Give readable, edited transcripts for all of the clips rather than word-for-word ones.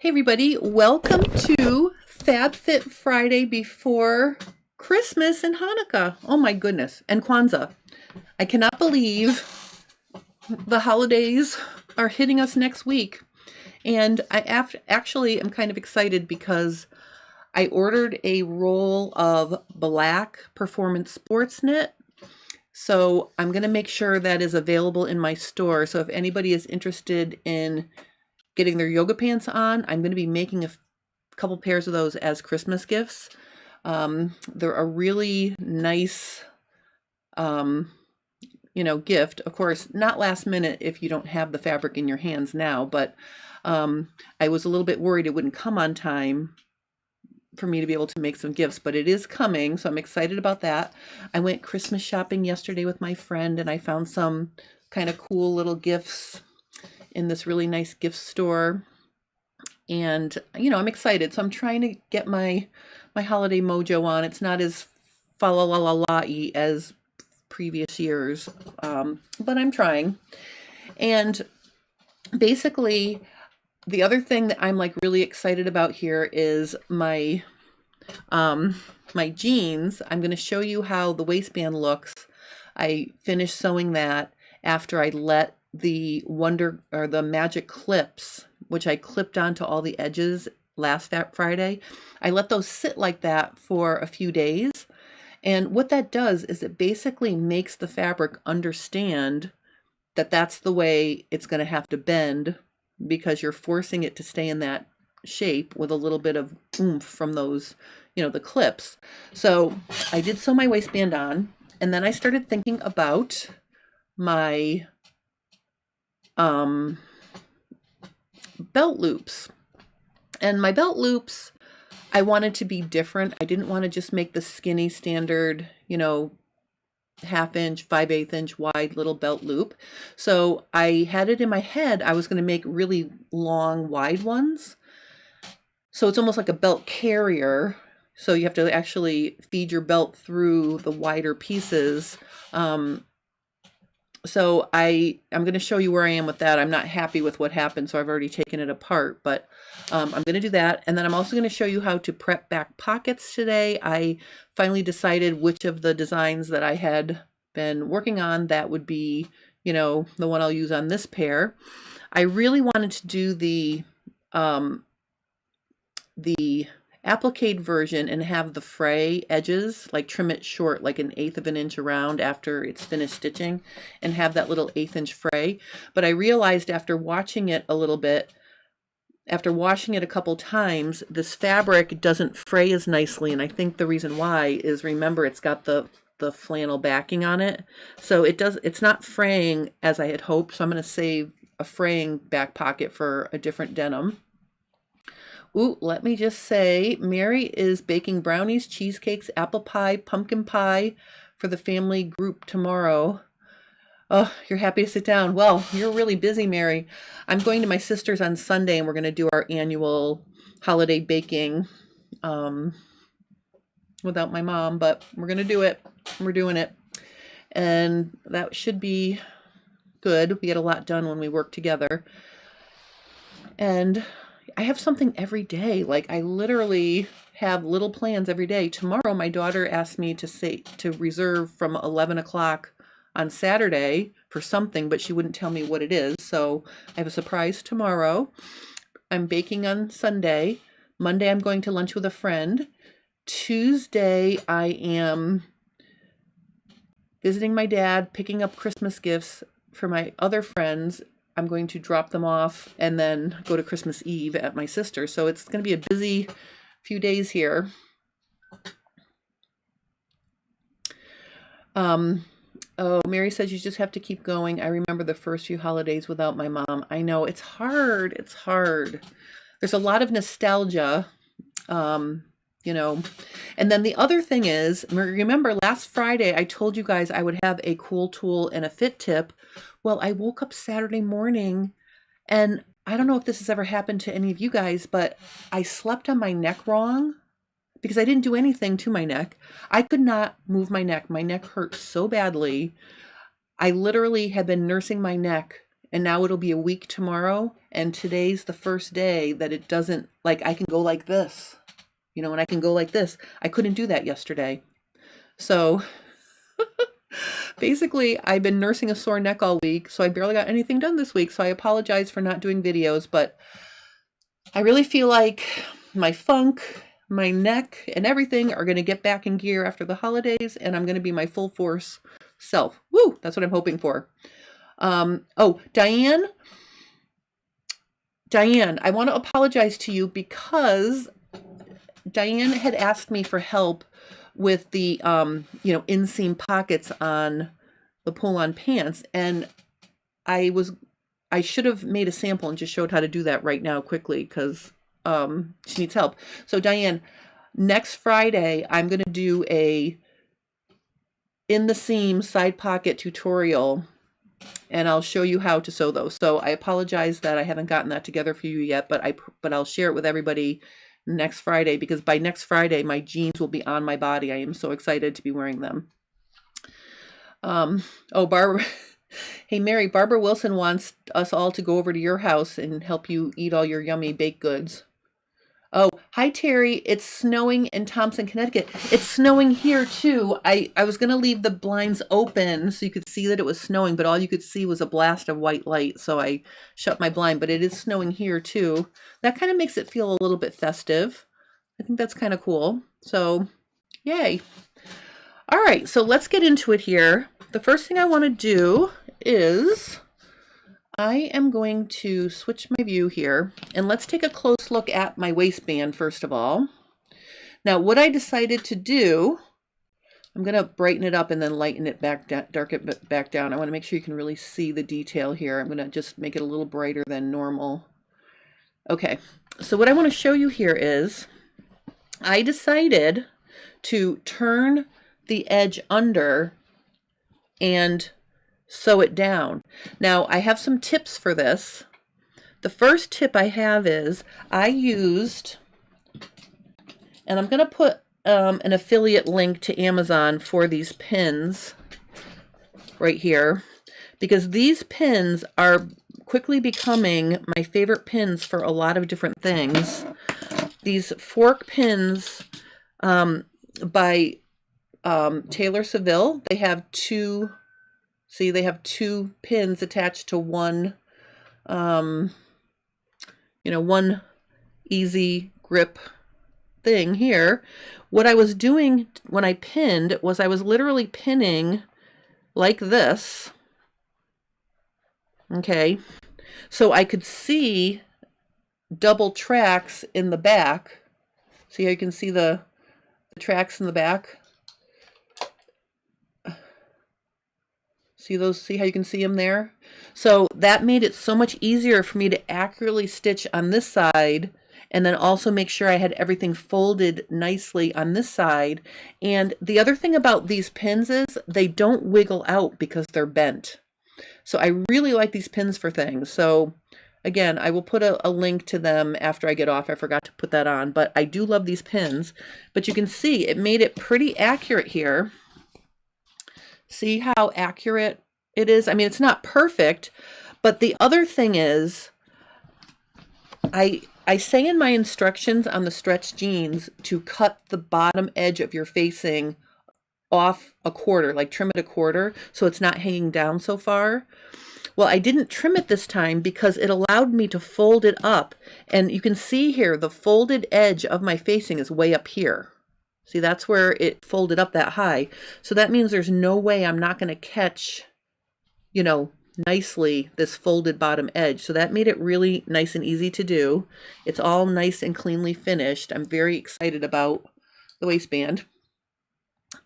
Hey everybody, welcome to FabFit Friday before Christmas and Hanukkah. Oh my goodness, and Kwanzaa. I cannot believe the holidays are hitting us next week. And I actually am kind of excited because I ordered a roll of black performance sports knit. So I'm going to make sure that is available in my store. So if anybody is interested in getting their yoga pants on, I'm going to be making a couple pairs of those as Christmas gifts. They're a really nice, gift. Of course, not last minute if you don't have the fabric in your hands now, but I was a little bit worried it wouldn't come on time for me to be able to make some gifts, but it is coming, so I'm excited about that. I went Christmas shopping yesterday with my friend, and I found some kind of cool little gifts in this really nice gift store. And, I'm excited. So I'm trying to get my holiday mojo on. It's not as fa-la-la-la-la-y as previous years, but I'm trying. And basically, the other thing that I'm like really excited about here is my jeans. I'm going to show you how the waistband looks. I finished sewing that after I let the magic clips, which I clipped onto all the edges last Friday. I let those sit like that for a few days. And what that does is it basically makes the fabric understand that that's the way it's going to have to bend, because you're forcing it to stay in that shape with a little bit of oomph from those, the clips. So I did sew my waistband on, and then I started thinking about my belt loops. And my belt loops, I wanted to be different. I didn't want to just make the skinny standard, half inch, 5/8 inch wide little belt loop. So I had it in my head I was going to make really long, wide ones. So it's almost like a belt carrier. So you have to actually feed your belt through the wider pieces. So I'm going to show you where I am with that. I'm not happy with what happened, so I've already taken it apart, but I'm going to do that. And then I'm also going to show you how to prep back pockets today. I finally decided which of the designs that I had been working on that would be, the one I'll use on this pair. I really wanted to do the applique version and have the fray edges, like trim it short, like 1/8 of an inch around after it's finished stitching, and have that little 1/8 inch fray. But I realized after watching it a little bit, after washing it a couple times, this fabric doesn't fray as nicely. And I think the reason why is, remember, it's got the flannel backing on it. So it's not fraying as I had hoped. So I'm going to save a fraying back pocket for a different denim. Ooh, let me just say, Mary is baking brownies, cheesecakes, apple pie, pumpkin pie for the family group tomorrow. Oh, you're happy to sit down. Well, you're really busy, Mary. I'm going to my sister's on Sunday, and we're going to do our annual holiday baking without my mom, but we're going to do it. We're doing it. And that should be good. We get a lot done when we work together. And I have something every day. Like, I literally have little plans every day. Tomorrow, my daughter asked me to reserve from 11 o'clock on Saturday for something, but she wouldn't tell me what it is. So I have a surprise tomorrow. I'm baking on Sunday. Monday, I'm going to lunch with a friend. Tuesday, I am visiting my dad, picking up Christmas gifts for my other friends. I'm going to drop them off and then go to Christmas Eve at my sister's. So it's going to be a busy few days here. Oh, Mary says you just have to keep going. I remember the first few holidays without my mom. I know, it's hard. It's hard. There's a lot of nostalgia, And then the other thing is, remember last Friday, I told you guys I would have a cool tool and a fit tip. Well, I woke up Saturday morning, and I don't know if this has ever happened to any of you guys, but I slept on my neck wrong because I didn't do anything to my neck. I could not move my neck. My neck hurt so badly. I literally had been nursing my neck, and now it'll be a week tomorrow, And today's the first day that it doesn't, like, I can go like this, you know, and I can go like this. I couldn't do that yesterday. So basically, I've been nursing a sore neck all week, so I barely got anything done this week. So I apologize for not doing videos, but I really feel like my funk, my neck, and everything are going to get back in gear after the holidays, and I'm going to be my full force self. Woo! That's what I'm hoping for. Oh, Diane, I want to apologize to you because Diane had asked me for help with the, you know, inseam pockets on the pull-on pants, and I should have made a sample and just showed how to do that right now quickly because she needs help. So Diane, next Friday, I'm going to do a in the seam side pocket tutorial, and I'll show you how to sew those. So I apologize that I haven't gotten that together for you yet, but I'll share it with everybody next Friday, because by next Friday my jeans will be on my body. I am so excited to be wearing them. Oh, Barbara. Hey Mary, Barbara Wilson wants us all to go over to your house and help you eat all your yummy baked goods. Oh, hi Terry. It's snowing in Thompson, Connecticut. It's snowing here too. I was going to leave the blinds open so you could see that it was snowing, but all you could see was a blast of white light. So I shut my blind, but it is snowing here too. That kind of makes it feel a little bit festive. I think that's kind of cool. So yay. All right, so let's get into it here. The first thing I want to do is I am going to switch my view here, and let's take a close look at my waistband first of all. Now, what I decided to do, I'm going to brighten it up and then lighten it back down, darken it back down. I want to make sure you can really see the detail here. I'm going to just make it a little brighter than normal. Okay, so what I want to show you here is I decided to turn the edge under and sew it down. Now, I have some tips for this. The first tip I have is I used, and I'm going to put an affiliate link to Amazon for these pins right here, because these pins are quickly becoming my favorite pins for a lot of different things. These fork pins by Taylor Seville, they have two. See, they have two pins attached to one, you know, one easy grip thing here. What I was doing when I pinned was I was literally pinning like this. Okay, so I could see double tracks in the back. See how you can see the tracks in the back? See those? See how you can see them there? So that made it so much easier for me to accurately stitch on this side, and then also make sure I had everything folded nicely on this side. And the other thing about these pins is they don't wiggle out because they're bent. So I really like these pins for things. So again, I will put a link to them after I get off. I forgot to put that on, but I do love these pins. But you can see it made it pretty accurate here. See how accurate it is? I mean, it's not perfect, but the other thing is I say in my instructions on the stretch jeans to cut the bottom edge of your facing off a quarter, like trim it a quarter, so it's not hanging down so far. Well, I didn't trim it this time because it allowed me to fold it up. And you can see here, the folded edge of my facing is way up here. See, that's where it folded up that high. So that means there's no way I'm not going to catch, you know, nicely this folded bottom edge. So that made it really nice and easy to do. It's all nice and cleanly finished. I'm very excited about the waistband.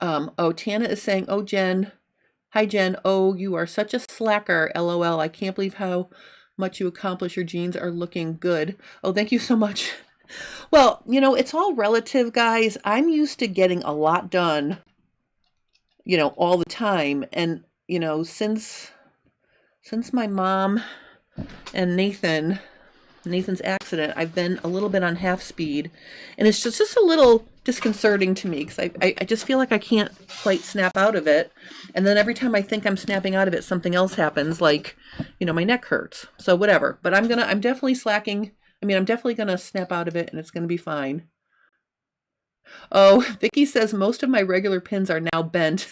Oh, Tana is saying, oh, Jen. Hi, Jen. Oh, you are such a slacker. LOL. I can't believe how much you accomplish. Your jeans are looking good. Oh, thank you so much. Well, you know, it's all relative, guys. I'm used to getting a lot done, you know, all the time. And, you know, since my mom and Nathan Nathan's accident, I've been a little bit on half speed, and it's just a little disconcerting to me because I just feel like I can't quite snap out of it. And then every time I think I'm snapping out of it, something else happens, like, you know, my neck hurts. So whatever. But I'm definitely slacking. I mean, I'm definitely gonna snap out of it, and it's gonna be fine. Oh, Vicky says most of my regular pins are now bent.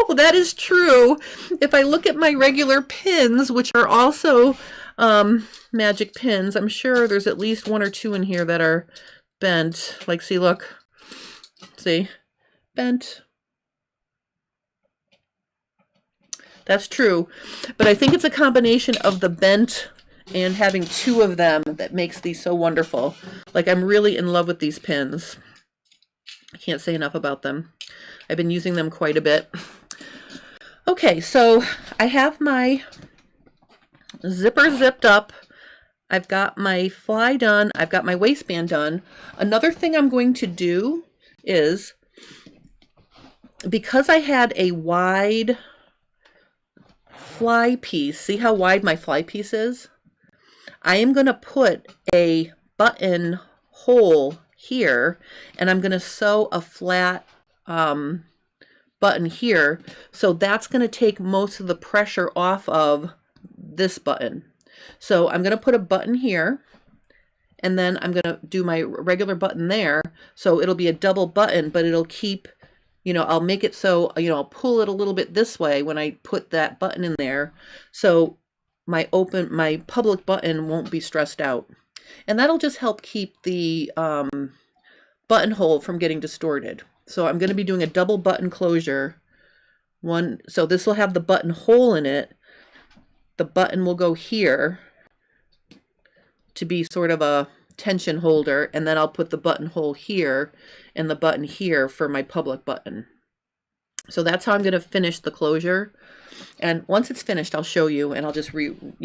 Well, that is true. If I look at my regular pins, which are also magic pins, I'm sure there's at least 1 or 2 in here that are bent. Like, see, look. See? Bent. That's true. But I think it's a combination of the bent and having 2 of them that makes these so wonderful. Like, I'm really in love with these pins. I can't say enough about them. I've been using them quite a bit. Okay, so I have my zipper zipped up. I've got my fly done. I've got my waistband done. Another thing I'm going to do is, because I had a wide fly piece, see how wide my fly piece is? I am going to put a button hole here, and I'm going to sew a flat button here. So that's going to take most of the pressure off of this button. So I'm going to put a button here, and then I'm going to do my regular button there. So it'll be a double button, but it'll keep, you know, I'll make it so, you know, I'll pull it a little bit this way when I put that button in there. So my public button won't be stressed out. And that'll just help keep the buttonhole from getting distorted. So I'm going to be doing a double button closure. So this will have the buttonhole in it. The button will go here to be sort of a tension holder, and then I'll put the buttonhole here and the button here for my public button. So that's how I'm going to finish the closure. And once it's finished, I'll show you, and I'll just regroup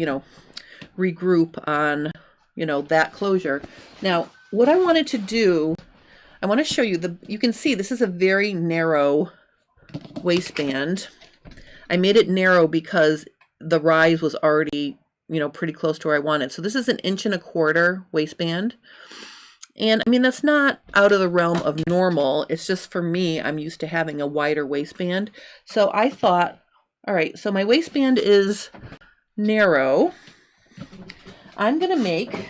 on, you know, that closure. Now, what I wanted to do, I want to show you you can see this is a very narrow waistband. I made it narrow because the rise was already, you know, pretty close to where I wanted. So this is an 1¼ inch waistband. And I mean, that's not out of the realm of normal. It's just, for me, I'm used to having a wider waistband. So I thought, all right, so my waistband is narrow. I'm going to make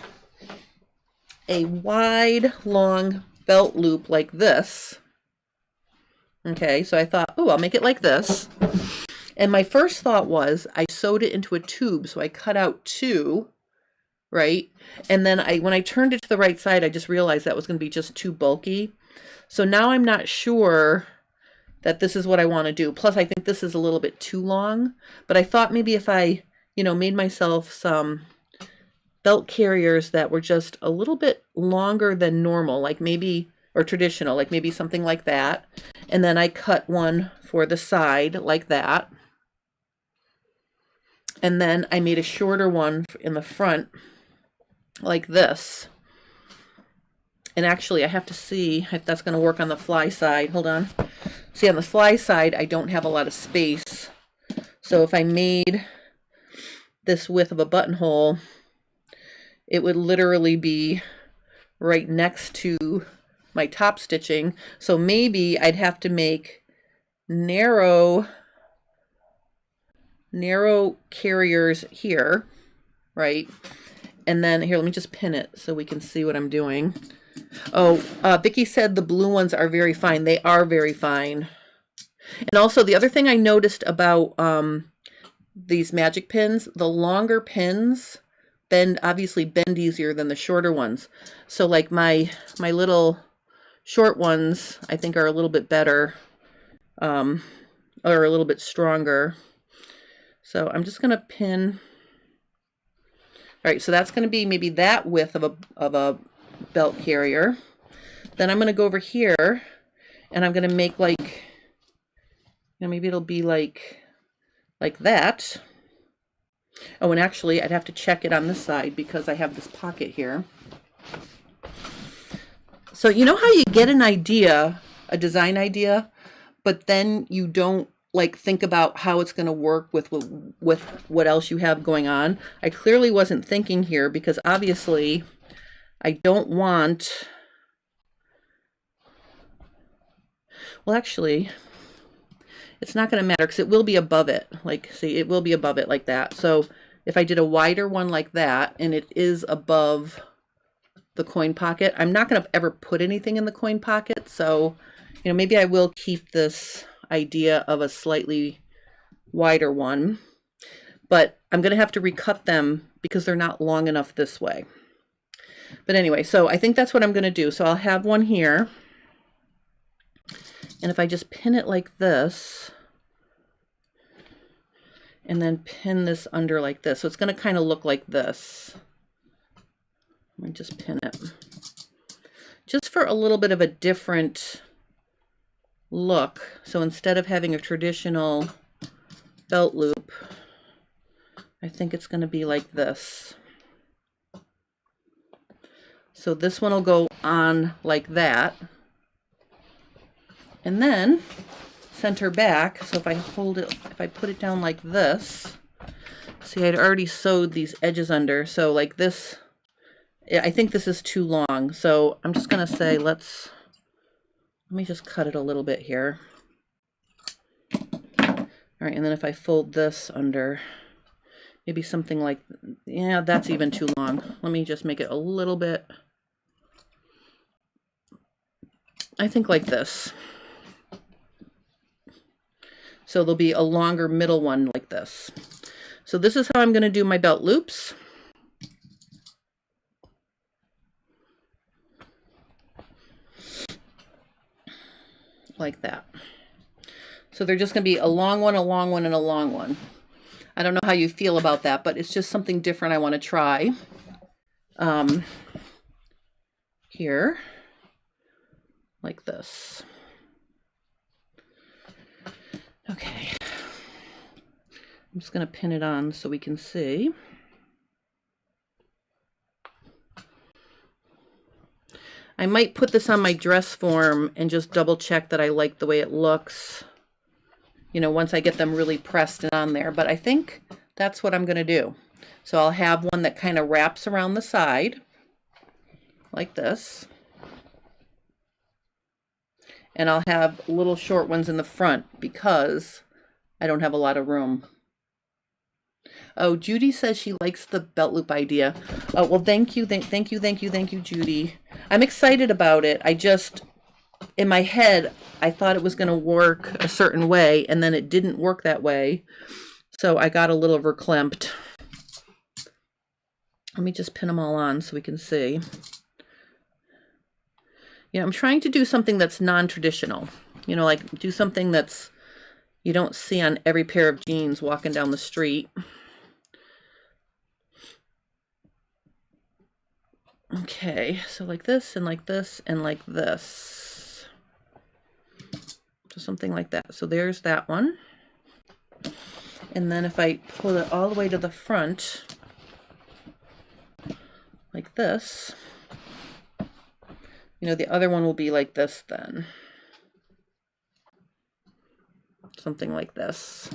a wide, long belt loop like this. Okay, so I thought, oh, I'll make it like this. And my first thought was I sewed it into a tube. So I cut out 2, right? And then when I turned it to the right side, I just realized that was going to be just too bulky. So now I'm not sure that this is what I want to do. Plus, I think this is a little bit too long. But I thought maybe if I, you know, made myself some belt carriers that were just a little bit longer than normal, like maybe, or traditional, like maybe something like that. And then I cut one for the side like that. And then I made a shorter one in the front like this. And actually, I have to see if that's going to work on the fly side. Hold on. See, on the fly side, I don't have a lot of space. So if I made this width of a buttonhole, it would literally be right next to my top stitching. So maybe I'd have to make narrow carriers here, right? And then here, let me just pin it so we can see what I'm doing. Oh, Vicky said the blue ones are very fine. They are very fine. And also the other thing I noticed about these magic pins, the longer pins obviously bend easier than the shorter ones. So like my little short ones, I think are a little bit better, or a little bit stronger. So I'm just going to pin. All right, so that's going to be maybe that width of a belt carrier. Then I'm going to go over here and I'm going to make like, you know, maybe it'll be like that. Oh, and actually I'd have to check it on this side because I have this pocket here. So you know how you get an idea, a design idea, but then you don't like think about how it's going to work with what else you have going on. I clearly wasn't thinking here because obviously I don't want, well, actually, it's not going to matter because it will be above it. Like, see, it will be above it like that. So if I did a wider one like that and it is above the coin pocket, I'm not going to ever put anything in the coin pocket. So, you know, maybe I will keep this idea of a slightly wider one, but I'm going to have to recut them because they're not long enough this way. But anyway, so I think that's what I'm going to do. So I'll have one here. And if I just pin it like this, and then pin this under like this, so it's going to kind of look like this. Let me just pin it. Just for a little bit of a different look. So instead of having a traditional belt loop, I think it's going to be like this. So this one will go on like that. And then center back. So if I hold it, if I put it down like this, see, I'd already sewed these edges under. So like this, I think this is too long. So I'm just going to say, let me just cut it a little bit here. All right. And then if I fold this under, maybe something like, yeah, that's even too long. Let me just make it a little bit, I think like this. So there'll be a longer middle one like this. So this is how I'm going to do my belt loops. Like that. So they're just going to be a long one, a long one, and a long one. I don't know how you feel about that, but it's just something different I want to try. Here, like this. Okay, I'm just going to pin it on so we can see. I might put this on my dress form and just double check that I like the way it looks, you know, once I get them really pressed on there. But I think that's what I'm going to do. So I'll have one that kind of wraps around the side like this. And I'll have little short ones in the front because I don't have a lot of room. Oh, Judy says she likes the belt loop idea. Oh, well, thank you, Judy. I'm excited about it. I just, in my head, I thought it was going to work a certain way, and then it didn't work that way. So I got a little verklempt. Let me just pin them all on so we can see. You know, I'm trying to do something that's non-traditional. You know, like do something that's you don't see on every pair of jeans walking down the street. Okay, so like this and like this and like this. So something like that. So there's that one. And then if I pull it all the way to the front, like this, you know, the other one will be like this then. Something like this.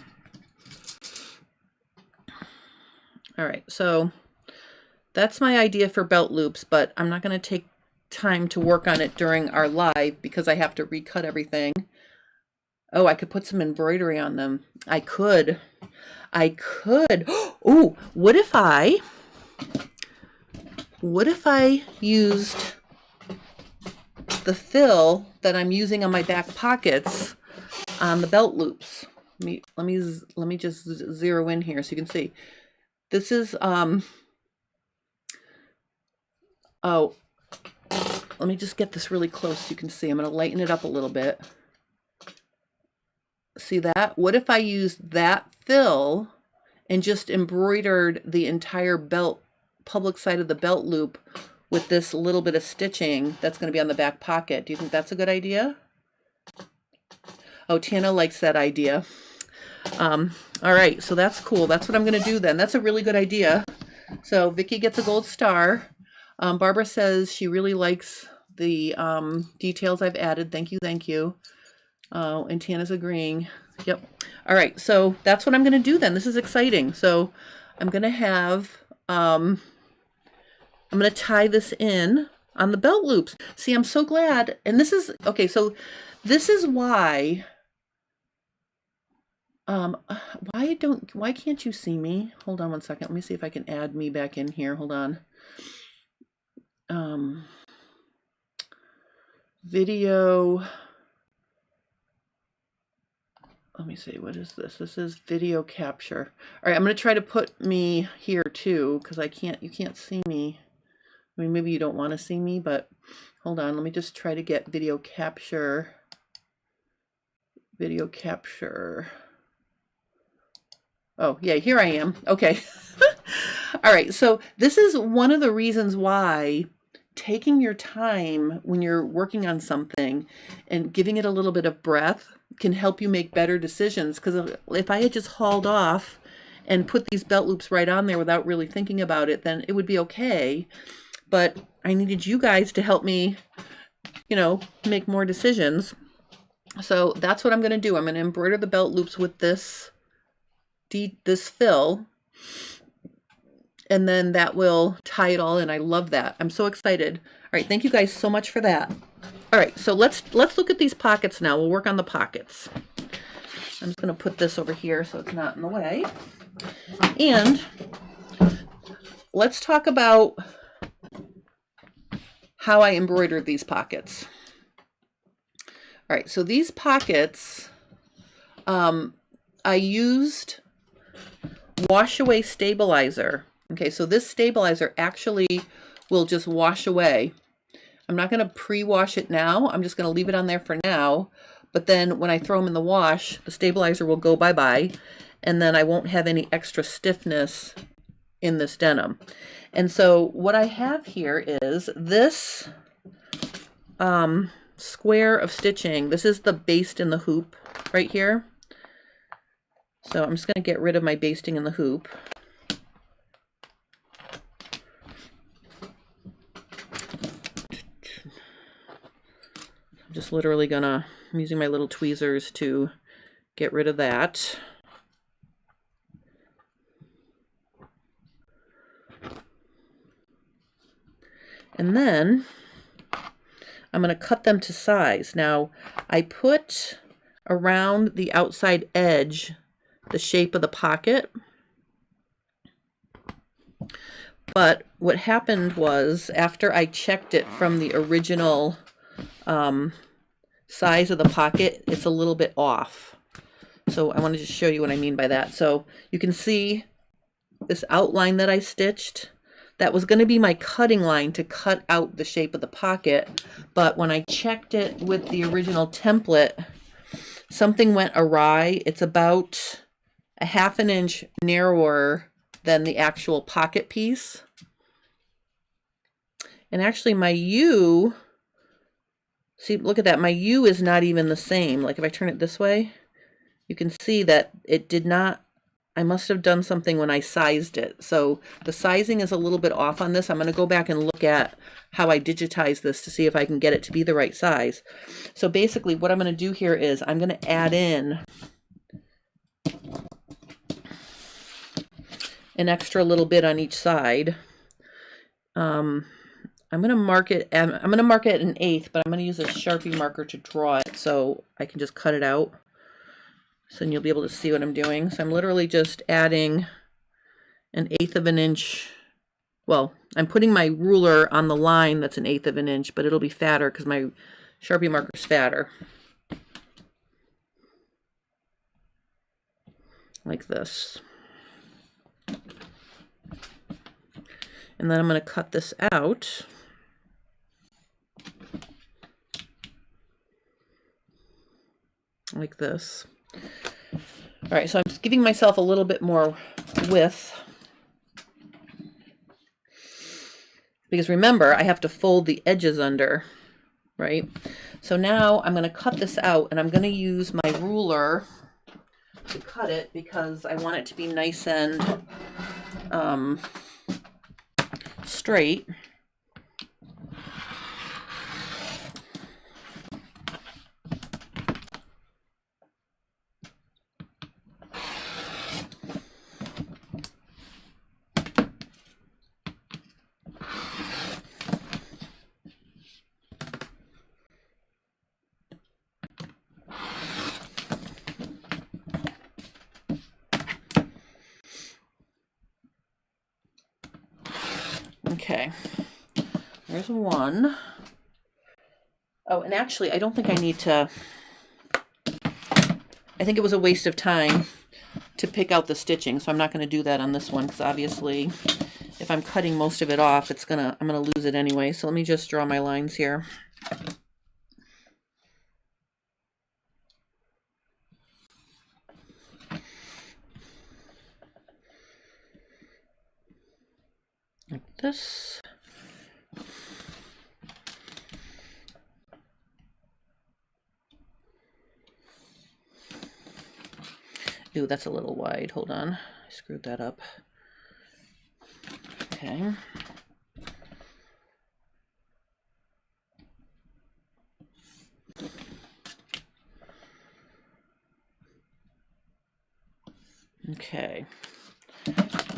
All right, so that's my idea for belt loops, but I'm not going to take time to work on it during our live because I have to recut everything. Oh, I could put some embroidery on them. I could. Oh, what if I used the fill that I'm using on my back pockets on the belt loops? Let me just zero in here so you can see. This is oh, let me just get this really close so you can see. I'm going to lighten it up a little bit. See that? What if I used that fill and just embroidered the entire belt, public side of the belt loop with this little bit of stitching that's going to be on the back pocket? Do you think that's a good idea? Oh, Tana likes that idea. All right, so that's cool. That's what I'm going to do then. That's a really good idea. So Vicki gets a gold star. Barbara says she really likes the details I've added. Thank you, thank you. And Tana's agreeing. Yep. All right, so that's what I'm going to do then. This is exciting. So I'm going to have, I'm going to tie this in on the belt loops. See, I'm so glad. And this is, okay, so this is why, why can't you see me? Hold on one second. Let me see if I can add me back in here. Hold on. Video. Let me see, what is this? This is video capture. All right, I'm going to try to put me here too, because you can't see me. I mean, maybe you don't want to see me, but hold on. Let me just try to get video capture. Video capture. Oh, yeah, here I am. Okay. All right, so this is one of the reasons why taking your time when you're working on something and giving it a little bit of breath can help you make better decisions. Because if I had just hauled off and put these belt loops right on there without really thinking about it, then it would be okay. But I needed you guys to help me, you know, make more decisions. So that's what I'm going to do. I'm going to embroider the belt loops with this fill, and then that will tie it all in. I love that. I'm so excited. All right, thank you guys so much for that. All right, so let's look at these pockets now. We'll work on the pockets. I'm just going to put this over here so it's not in the way. And let's talk about how I embroidered these pockets. All right, so these pockets, I used wash away stabilizer. Okay, so this stabilizer actually will just wash away. I'm not going to pre-wash it now. I'm just going to leave it on there for now. But then when I throw them in the wash, the stabilizer will go bye-bye. And then I won't have any extra stiffness in this denim. And so what I have here is this square of stitching. This is the baste in the hoop right here. So I'm just going to get rid of my basting in the hoop. I'm just literally I'm using my little tweezers to get rid of that. And then I'm going to cut them to size. Now, I put around the outside edge the shape of the pocket. But what happened was, after I checked it from the original size of the pocket, it's a little bit off. So I wanted to show you what I mean by that. So you can see this outline that I stitched. That was going to be my cutting line to cut out the shape of the pocket. But when I checked it with the original template, something went awry. It's about a ½ inch narrower than the actual pocket piece. And actually my U, see, look at that. My U is not even the same. Like if I turn it this way, you can see that it did not, I must have done something when I sized it. So the sizing is a little bit off on this. I'm going to go back and look at how I digitize this to see if I can get it to be the right size. So basically what I'm going to do here is I'm going to add in an extra little bit on each side. I'm going to mark it. I'm going to mark it an 1/8, but I'm going to use a Sharpie marker to draw it so I can just cut it out. So then you'll be able to see what I'm doing. So I'm literally just adding an 1/8 of an inch. Well, I'm putting my ruler on the line that's an 1/8 of an inch, but it'll be fatter because my Sharpie marker is fatter. Like this. And then I'm going to cut this out. Like this. All right, so I'm just giving myself a little bit more width. Because remember, I have to fold the edges under, right? So now I'm going to cut this out, and I'm going to use my ruler to cut it because I want it to be nice and straight. Okay, there's one. Oh, and actually, I don't think I need to, I think it was a waste of time to pick out the stitching, so I'm not going to do that on this one, because obviously if I'm cutting most of it off, I'm going to lose it anyway. So let me just draw my lines here. Like this. Ooh, that's a little wide. Hold on. I screwed that up. Okay. Okay.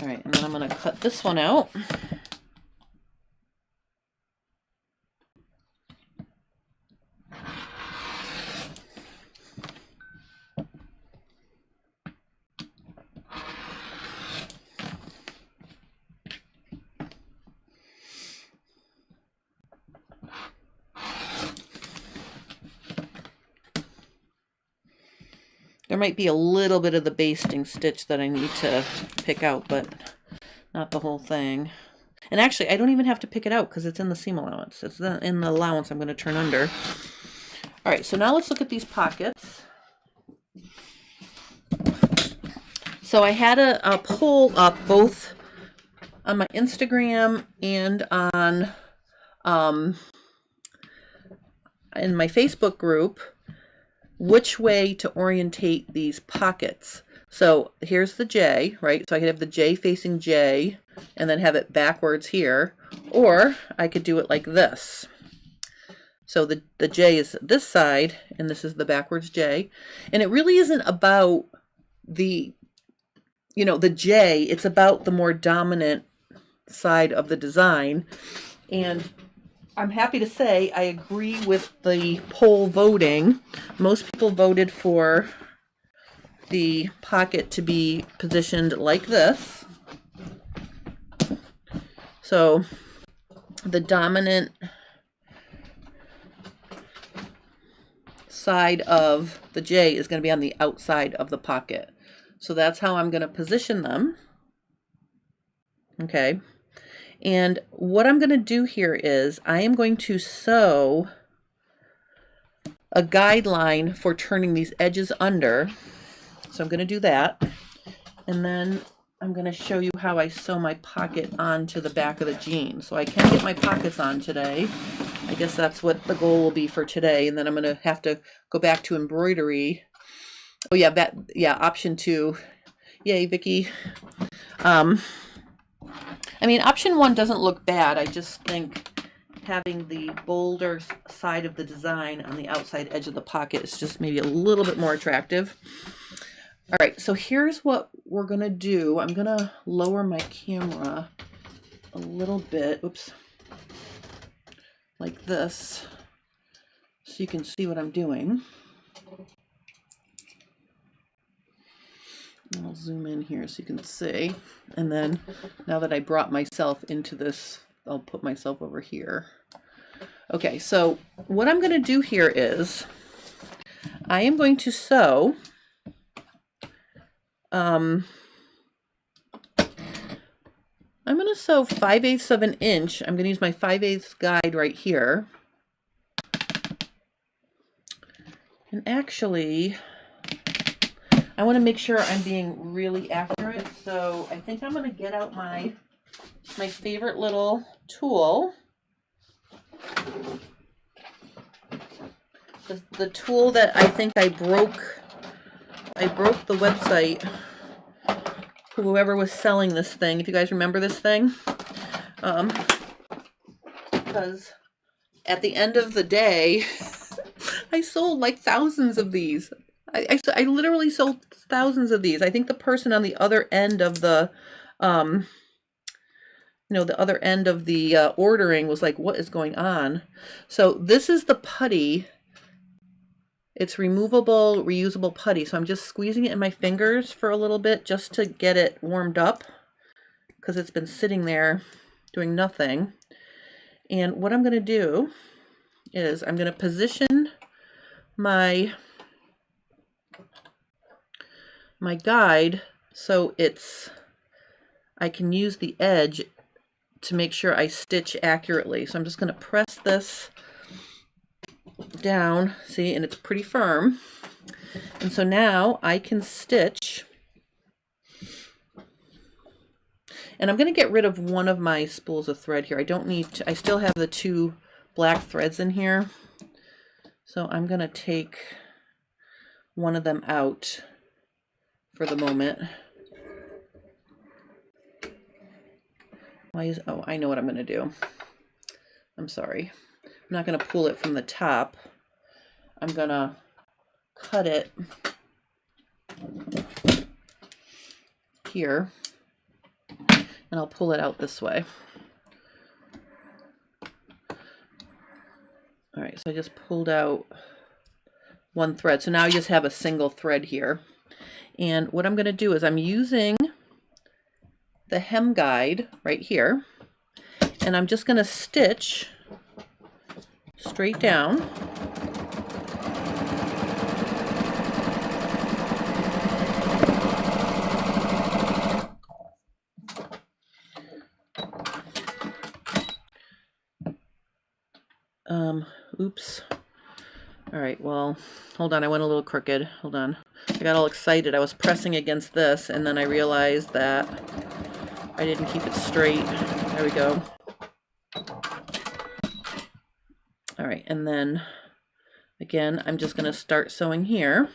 All right, and then I'm going to cut this one out. There might be a little bit of the basting stitch that I need to pick out, but not the whole thing. And actually, I don't even have to pick it out because it's in the seam allowance. It's in the allowance I'm going to turn under. All right, so now let's look at these pockets. So I had a poll up both on my Instagram and on in my Facebook group, which way to orientate these pockets. So here's the J, right? So I could have the J facing J and then have it backwards here, or I could do it like this. So the J is this side and this is the backwards J. And it really isn't about the, you know, the J, it's about the more dominant side of the design. And I'm happy to say I agree with the poll voting. Most people voted for the pocket to be positioned like this. So the dominant side of the J is going to be on the outside of the pocket. So that's how I'm going to position them. Okay. And what I'm going to do here is I am going to sew a guideline for turning these edges under. So I'm going to do that. And then I'm going to show you how I sew my pocket onto the back of the jean. So I can get my pockets on today. I guess that's what the goal will be for today. And then I'm going to have to go back to embroidery. Oh yeah, option 2. Yay, Vicky. I mean, option 1 doesn't look bad. I just think having the bolder side of the design on the outside edge of the pocket is just maybe a little bit more attractive. All right, so here's what we're going to do. I'm going to lower my camera a little bit. Oops. Like this, so you can see what I'm doing. I'll zoom in here so you can see. And then now that I brought myself into this, I'll put myself over here. Okay, so what I'm going to do here is I am going to sew I'm going to sew 5/8 of an inch. I'm going to use my 5/8 guide right here. And actually, I want to make sure I'm being really accurate, so I think I'm going to get out my favorite little tool. The tool that I think I broke the website, whoever was selling this thing, if you guys remember this thing. Because at the end of the day, I sold like thousands of these. I literally sold thousands of these. I think the person on the other end of the, the other end of the ordering was like, what is going on? So this is the putty. It's removable, reusable putty. So I'm just squeezing it in my fingers for a little bit just to get it warmed up because it's been sitting there doing nothing. And what I'm going to do is I'm going to position my guide so I can use the edge to make sure I stitch accurately. So I'm just going to press this down, see, and it's pretty firm. And so now I can stitch. And I'm going to get rid of one of my spools of thread here. I don't need to, I still have the 2 black threads in here. So I'm going to take one of them out for the moment. Why is, oh, I know what I'm going to do. I'm sorry. I'm not going to pull it from the top. I'm going to cut it here. And I'll pull it out this way. All right, so I just pulled out one thread. So now I just have a single thread here. And what I'm going to do is I'm using the hem guide right here. And I'm just going to stitch straight down. Oops. All right, well, hold on, I went a little crooked. Hold on. I got all excited. I was pressing against this, and then I realized that I didn't keep it straight. There we go. All right, and then, again, I'm just going to start sewing here.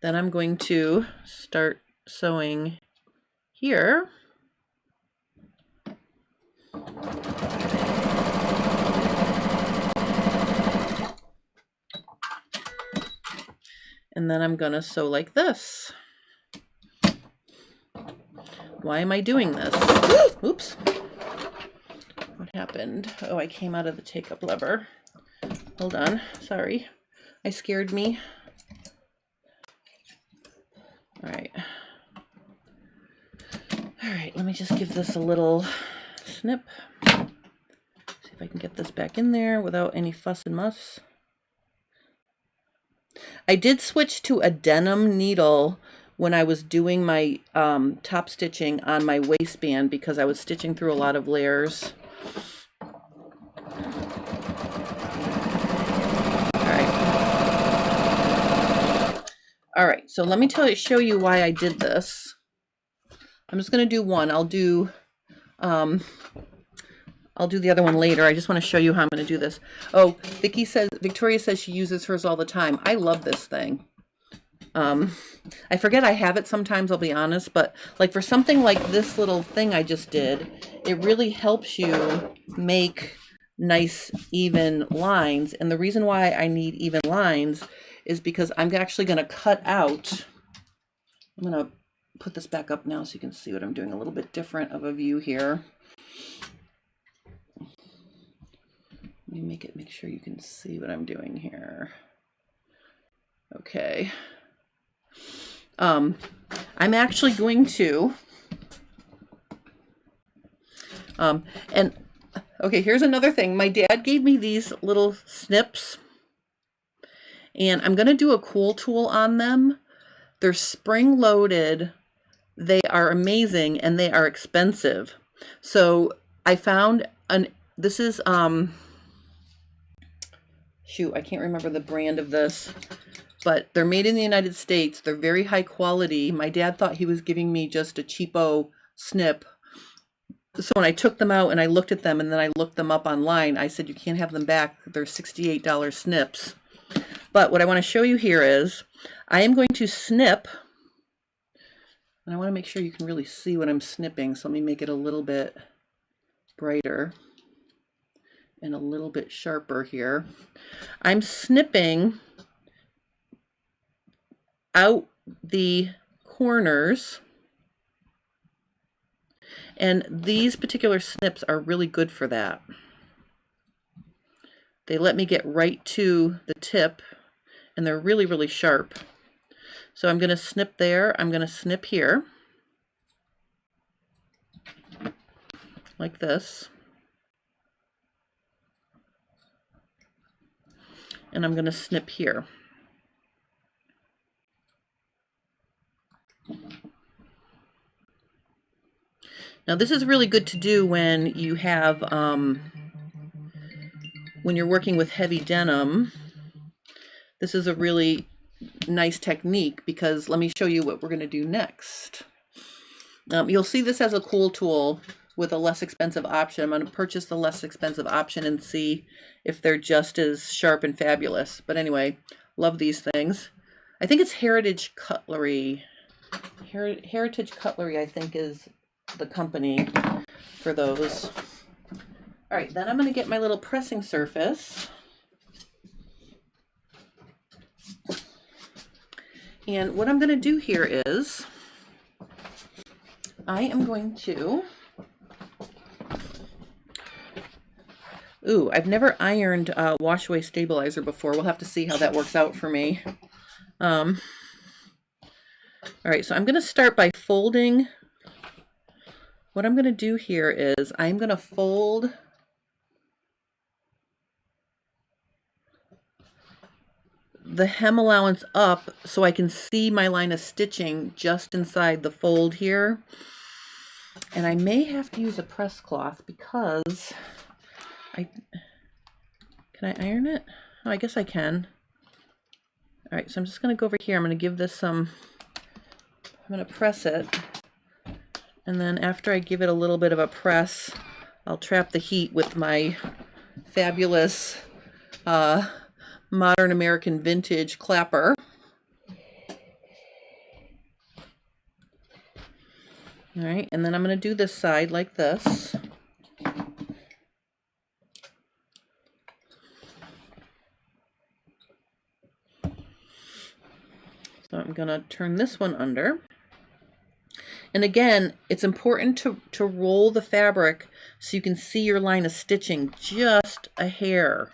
Then I'm going to start sewing here. And then I'm going to sew like this. Why am I doing this? Oops. What happened? Oh, I came out of the take-up lever. Hold on. Sorry. I scared me. All right. All right, let me just give this a little snip. See if I can get this back in there without any fuss and muss. I did switch to a denim needle when I was doing my top stitching on my waistband because I was stitching through a lot of layers. All right, so let me show you why I did this. I'm just going to do one. I'll do the other one later. I just want to show you how I'm going to do this. Oh, Victoria says she uses hers all the time. I love this thing. I forget I have it sometimes, I'll be honest, but like for something like this little thing I just did, it really helps you make nice even lines. And the reason why I need even lines is because I'm actually going to cut out, I'm going to put this back up now so you can see what I'm doing, a little bit different of a view here. Let me make sure you can see what I'm doing here. Okay. I'm actually going to, and okay, here's another thing. My dad gave me these little snips, and I'm going to do a cool tool on them. They're spring loaded. They are amazing, and they are expensive. So I found this is, shoot, I can't remember the brand of this, but they're made in the United States. They're very high quality. My dad thought he was giving me just a cheapo snip. So when I took them out and I looked at them and then I looked them up online, I said, you can't have them back. They're $68 snips. But what I want to show you here is I am going to snip, and I want to make sure you can really see what I'm snipping. So let me make it a little bit brighter and a little bit sharper here. I'm snipping out the corners, and these particular snips are really good for that. They let me get right to the tip, and they're really, really sharp. So I'm going to snip there. I'm going to snip here like this. And I'm going to snip here. Now this is really good to do when you have, when you're working with heavy denim. This is a really nice technique because let me show you what we're going to do next. You'll see this as a cool tool with a less expensive option. I'm going to purchase the less expensive option and see if they're just as sharp and fabulous. But anyway, love these things. I think it's Heritage Cutlery. Heritage Cutlery, I think, is the company for those. All right, then I'm going to get my little pressing surface. And what I'm going to do here is I am going to, I've never ironed wash away stabilizer before. We'll have to see how that works out for me. All right, so I'm going to start by folding. What I'm going to do here is I'm going to fold the hem allowance up so I can see my line of stitching just inside the fold here. And I may have to use a press cloth because can I iron it? Oh, I guess I can. All right, so I'm just going to go over here. I'm going to give this some, I'm going to press it. And then after I give it a little bit of a press, I'll trap the heat with my fabulous modern American vintage clapper. All right, and then I'm going to do this side like this. So I'm going to turn this one under. And again, it's important to roll the fabric so you can see your line of stitching just a hair.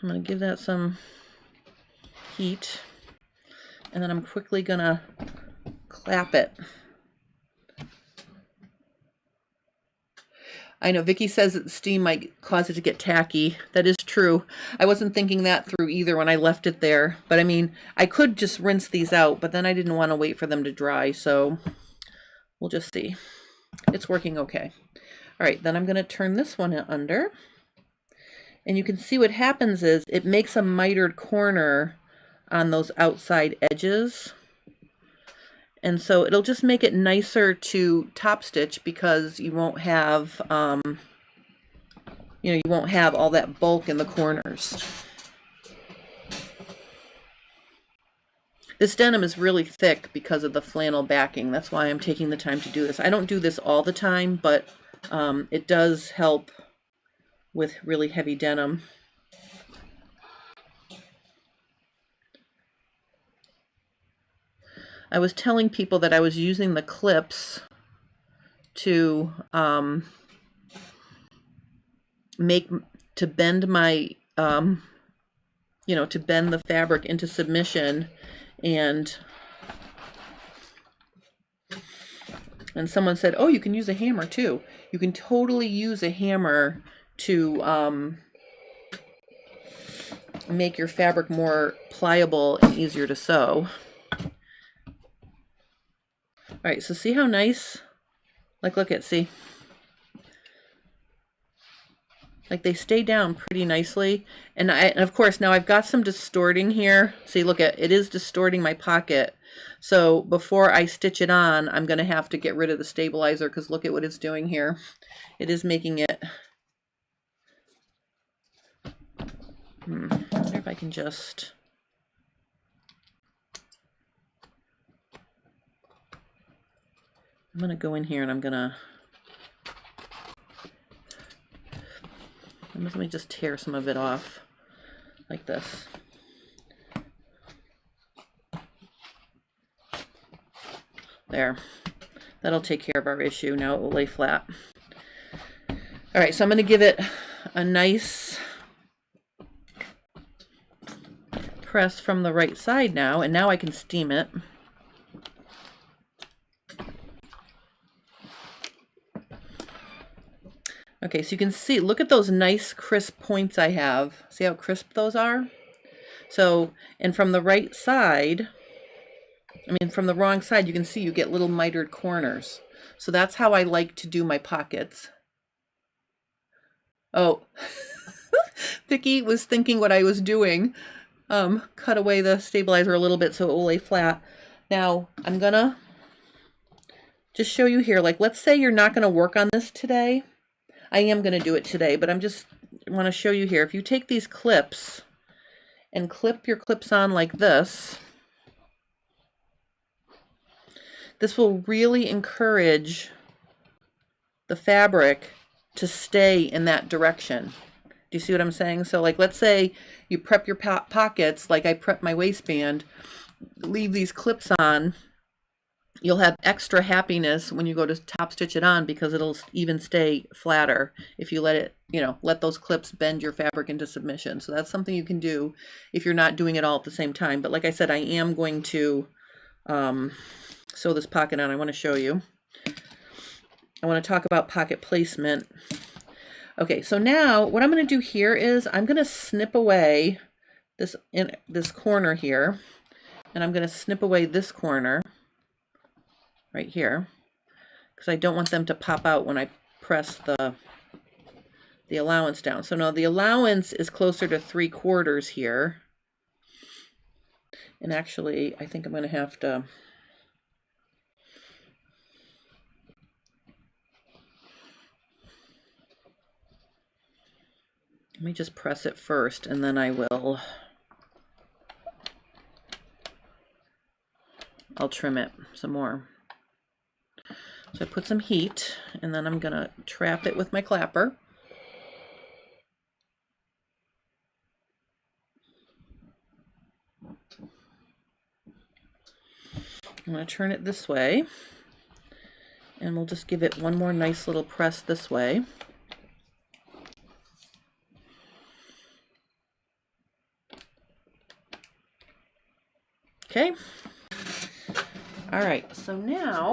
I'm going to give that some heat, and then I'm quickly going to clap it. I know Vicki says that the steam might cause it to get tacky. That is true. I wasn't thinking that through either when I left it there. But I mean, I could just rinse these out, but then I didn't want to wait for them to dry. So we'll just see. It's working okay. All right, then I'm going to turn this one under. And you can see what happens is it makes a mitered corner on those outside edges. And so it'll just make it nicer to top stitch because you won't have, you won't have all that bulk in the corners. This denim is really thick because of the flannel backing. That's why I'm taking the time to do this. I don't do this all the time, but it does help with really heavy denim. I was telling people that I was using the clips to bend my, to bend the fabric into submission, and someone said, oh, you can use a hammer too. You can totally use a hammer to make your fabric more pliable and easier to sew. All right, so see how nice? Like, see? Like, they stay down pretty nicely. And of course, now I've got some distorting here. See, look at it is distorting my pocket. So before I stitch it on, I'm going to have to get rid of the stabilizer because look at what it's doing here. It is making it... I wonder if I can just... I'm going to go in here and I'm going to... Let me just tear some of it off like this. There. That'll take care of our issue. Now it will lay flat. All right, so I'm going to give it a nice press from the right side now, and now I can steam it. Okay, so you can see, look at those nice crisp points I have. See how crisp those are? So, and from the right side, from the wrong side, you can see you get little mitered corners. So that's how I like to do my pockets. Oh, Vicki was thinking what I was doing. Cut away the stabilizer a little bit so it will lay flat. Now, I'm gonna just show you here, like let's say you're not gonna work on this today. I am gonna do it today, but I'm just want to show you here. If you take these clips and clip your clips on like this, this will really encourage the fabric to stay in that direction. Do you see what I'm saying? So like, let's say you prep your pockets like I prep my waistband, leave these clips on, you'll have extra happiness when you go to top stitch it on because it'll even stay flatter if you let it, let those clips bend your fabric into submission. So that's something you can do if you're not doing it all at the same time. But like I said, I am going to sew this pocket on. I want to show you. I want to talk about pocket placement. Okay, so now what I'm going to do here is I'm going to snip away this corner here, and I'm going to snip away this corner right here because I don't want them to pop out when I press the allowance down. So now the allowance is closer to 3/4 here, and actually I think I'm going to have to let me just press it first, and then I'll trim it some more. So I put some heat, and then I'm gonna trap it with my clapper. I'm gonna turn it this way, and we'll just give it one more nice little press this way. Okay. All right, so now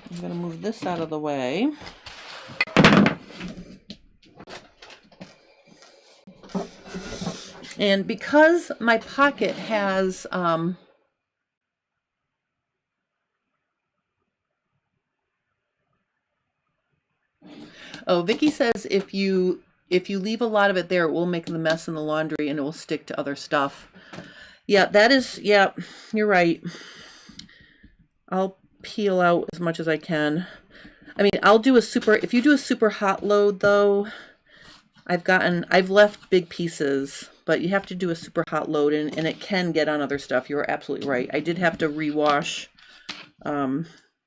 I'm going to move this out of the way. And because my pocket has oh, Vicki says if you leave a lot of it there, it will make the mess in the laundry and it will stick to other stuff. Yeah, yeah, you're right. I'll peel out as much as I can. I'll do if you do a super hot load though, I've left big pieces, but you have to do a super hot load and it can get on other stuff. You're absolutely right. I did have to rewash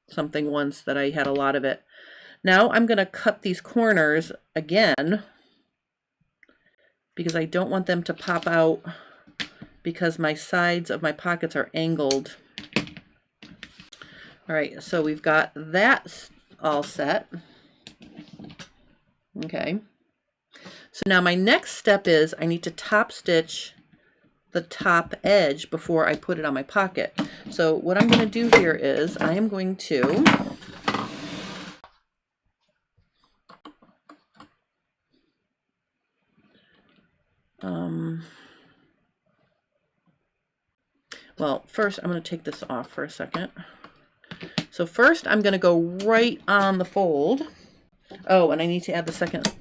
something once that I had a lot of it. Now I'm going to cut these corners again because I don't want them to pop out because my sides of my pockets are angled. All right, so we've got that all set. Okay. So now my next step is I need to top stitch the top edge before I put it on my pocket. So what I'm going to do here is I am going to well, first I'm going to take this off for a second. So first I'm going to go right on the fold. Oh, and I need to add the second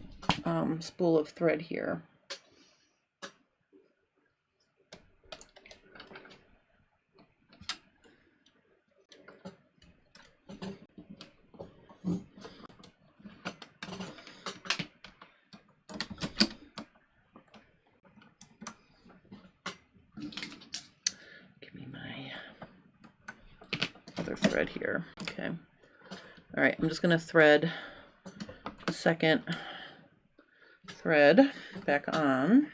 spool of thread here. Give me my other thread here. Okay. All right, I'm just going to thread the second thread back on.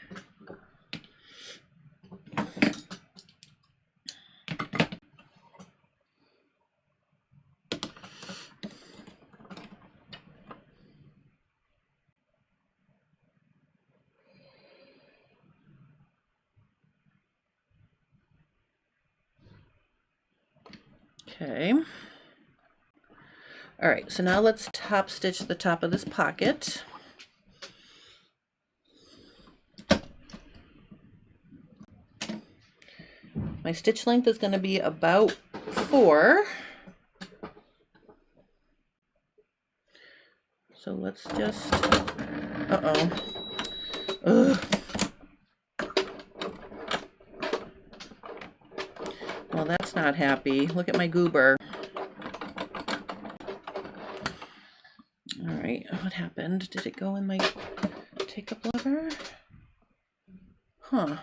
Okay. All right, so now let's top stitch the top of this pocket. My stitch length is going to be about 4. So let's just, uh-oh. Ugh. Well, that's not happy. Look at my goober. All right, what happened? Did it go in my take-up lever? Huh.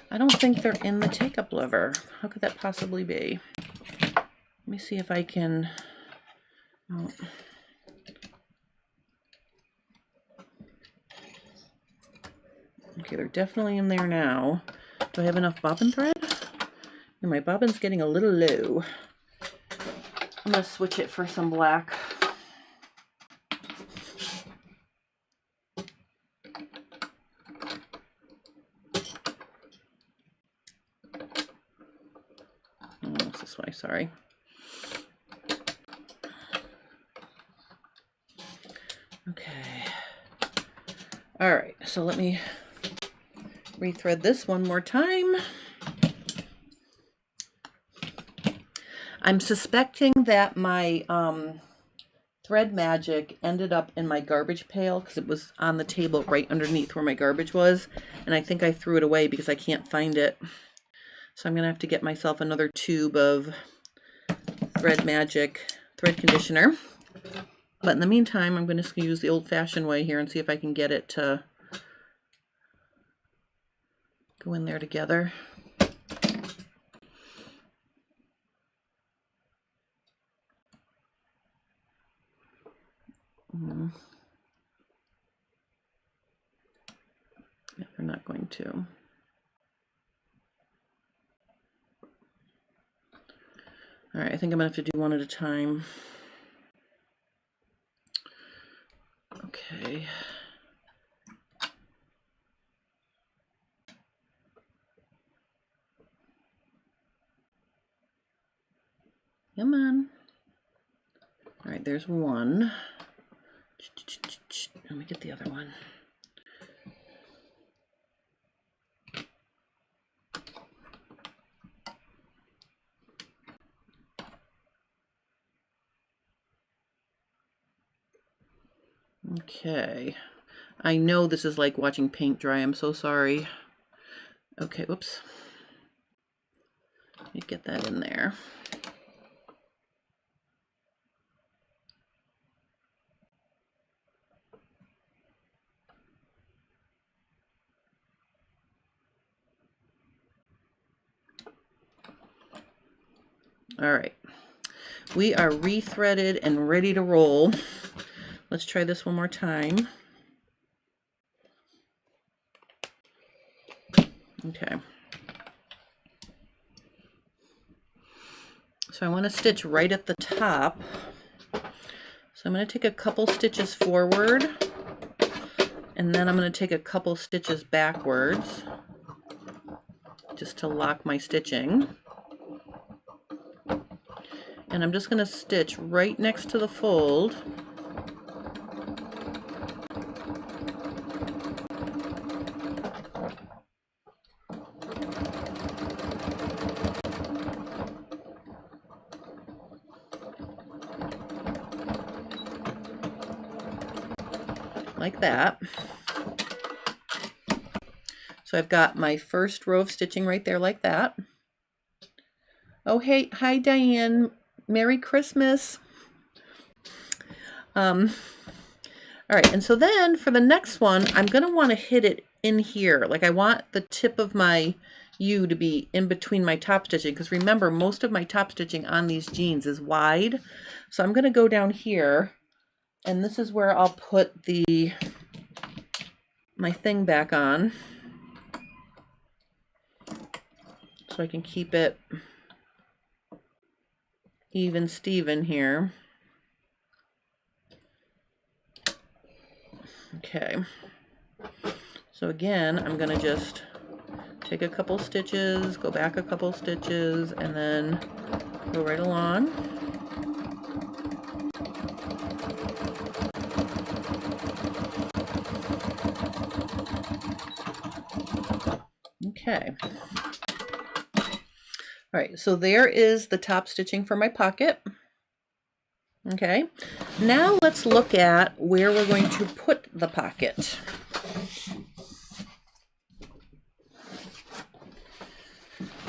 I don't think they're in the take-up lever. How could that possibly be? Let me see if I can... Oh. Okay, they're definitely in there now. Do I have enough bobbin thread? And my bobbin's getting a little low. I'm going to switch it for some black. It's this way, sorry. Okay. All right, so let me rethread this one more time. I'm suspecting that my thread magic ended up in my garbage pail because it was on the table right underneath where my garbage was, and I think I threw it away because I can't find it. So I'm gonna have to get myself another tube of thread magic thread conditioner. But in the meantime, I'm going to use the old-fashioned way here and see if I can get it to go in there together. Yeah, they're not going to. All right, I think I'm going to have to do one at a time. Okay. Come on. All right, there's one. Let me get the other one. Okay. I know this is like watching paint dry. I'm so sorry. Okay, whoops. Let me get that in there. All right, we are rethreaded and ready to roll. Let's try this one more time. Okay. So I want to stitch right at the top. So I'm going to take a couple stitches forward, and then I'm going to take a couple stitches backwards just to lock my stitching. And I'm just going to stitch right next to the fold. Like that. So I've got my first row of stitching right there like that. Oh, hey, hi Diane. Merry Christmas. All right, and so then for the next one, I'm going to want to hit it in here. Like I want the tip of my U to be in between my top stitching, because remember, most of my top stitching on these jeans is wide. So I'm going to go down here, and this is where I'll put my thing back on, so I can keep it even Steven here. Okay, so again, I'm going to just take a couple stitches, go back a couple stitches, and then Go right along. Okay. All right, so there is the top stitching for my pocket. Okay, now let's look at where we're going to put the pocket.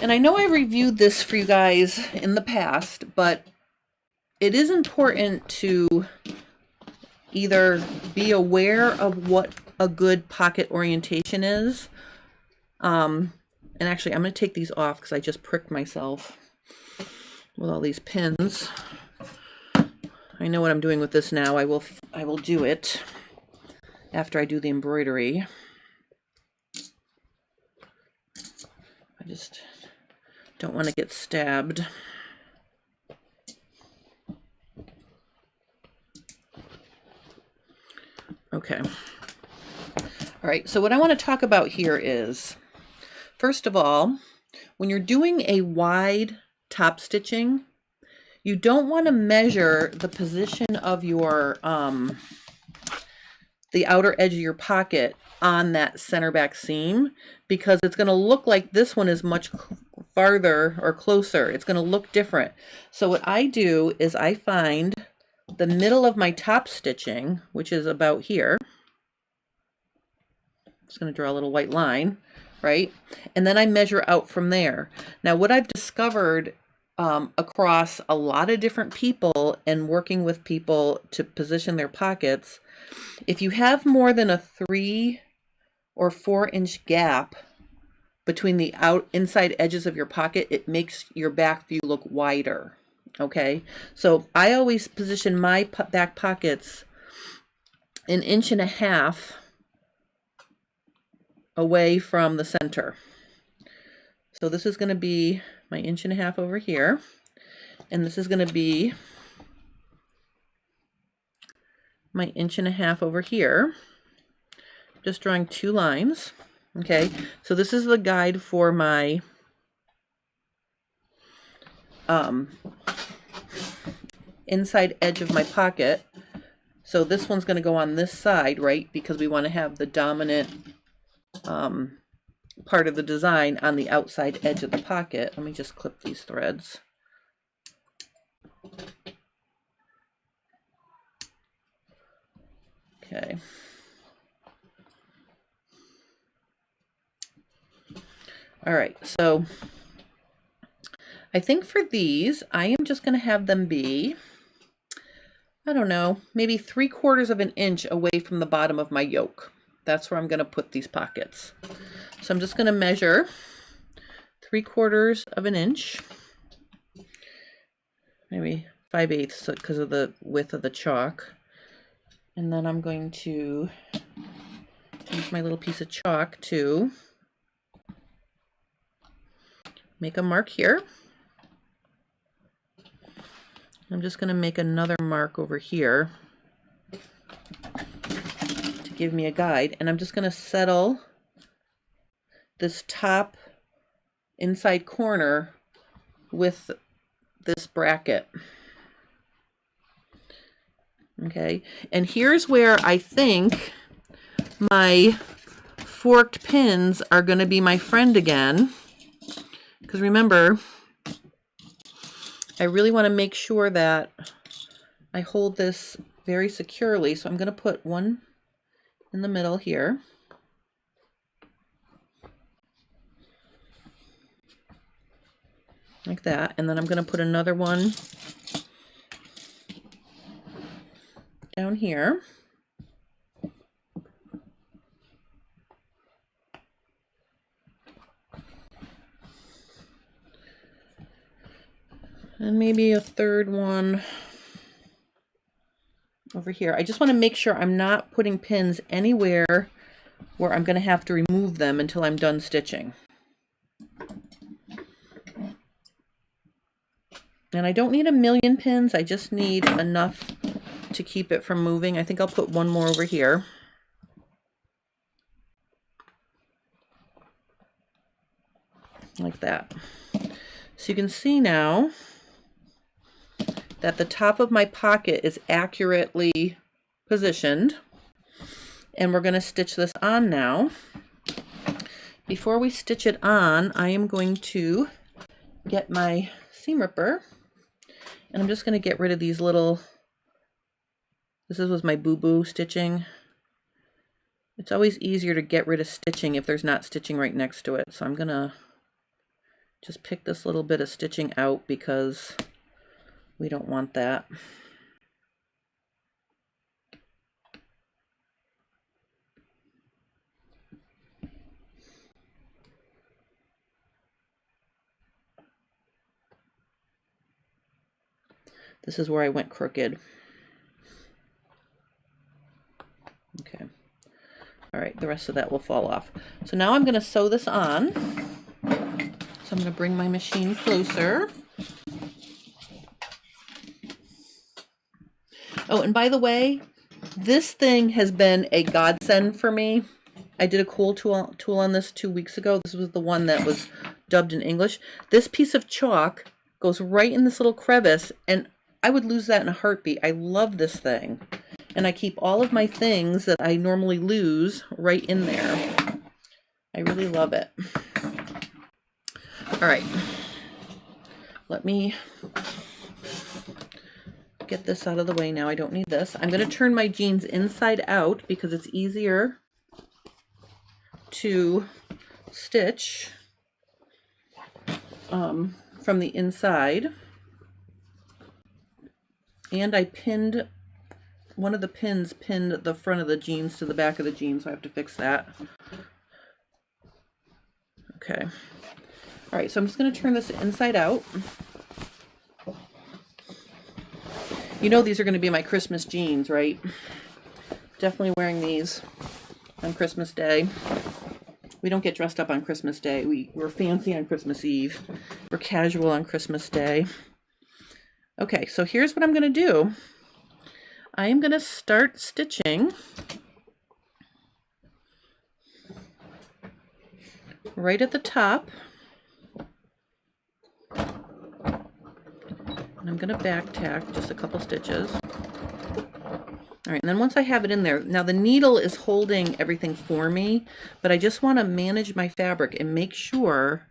And I know I reviewed this for you guys in the past, but it is important to either be aware of what a good pocket orientation is. And actually, I'm going to take these off because I just pricked myself with all these pins. I know what I'm doing with this now. I will do it after I do the embroidery. I just don't want to get stabbed. Okay. All right, so what I want to talk about here is, first of all, when you're doing a wide top stitching, you don't want to measure the position of your, the outer edge of your pocket on that center back seam, because it's going to look like this one is much farther or closer. It's going to look different. So what I do is I find the middle of my top stitching, which is about here. Just going to draw a little white line, right? And then I measure out from there. Now, what I've discovered across a lot of different people and working with people to position their pockets, if you have more than a 3 or 4 inch gap between the inside edges of your pocket, it makes your back view look wider. Okay, so I always position my back pockets 1.5 inches away from the center. So this is going to be my 1.5 inches over here, and this is going to be my 1.5 inches over here. Just drawing 2 lines. Okay, so this is the guide for my inside edge of my pocket. So this one's going to go on this side, right? Because we want to have the dominant part of the design on the outside edge of the pocket. Let me just clip these threads. Okay. All right, so I think for these, I am just going to have them be, I don't know, maybe 3/4 inch away from the bottom of my yoke. That's where I'm going to put these pockets. So I'm just going to measure 3/4 inch, maybe 5/8 because of the width of the chalk. And then I'm going to use my little piece of chalk to make a mark here. I'm just going to make another mark over here to give me a guide, and I'm just going to settle this top inside corner with this bracket. Okay, and here's where I think my forked pins are going to be my friend again, because remember, I really want to make sure that I hold this very securely. So I'm going to put one in the middle here. Like that. And then I'm going to put another one down here. And maybe a third one over here. I just want to make sure I'm not putting pins anywhere where I'm going to have to remove them until I'm done stitching. And I don't need a million pins. I just need enough to keep it from moving. I think I'll put one more over here. Like that. So you can see now that the top of my pocket is accurately positioned. And we're going to stitch this on now. Before we stitch it on, I am going to get my seam ripper, and I'm just going to get rid of these little, this was my boo-boo stitching. It's always easier to get rid of stitching if there's not stitching right next to it. So I'm going to just pick this little bit of stitching out because we don't want that. This is where I went crooked. Okay. All right, the rest of that will fall off. So now I'm going to sew this on. So I'm going to bring my machine closer. Oh, and by the way, this thing has been a godsend for me. I did a cool tool on this 2 weeks ago. This was the one that was dubbed in English. This piece of chalk goes right in this little crevice, and I would lose that in a heartbeat. I love this thing. And I keep all of my things that I normally lose right in there. I really love it. All right. Let me get this out of the way now. I don't need this. I'm going to turn my jeans inside out because it's easier to stitch from the inside. And I pinned, one of the pins pinned the front of the jeans to the back of the jeans, so I have to fix that. Okay. All right, so I'm just going to turn this inside out. You know these are going to be my Christmas jeans, right? Definitely wearing these on Christmas Day. We don't get dressed up on Christmas Day. We're fancy on Christmas Eve. We're casual on Christmas Day. Okay, so here's what I'm going to do. I am going to start stitching right at the top. And I'm going to back tack just a couple stitches. All right, and then once I have it in there, now the needle is holding everything for me, but I just want to manage my fabric and make sure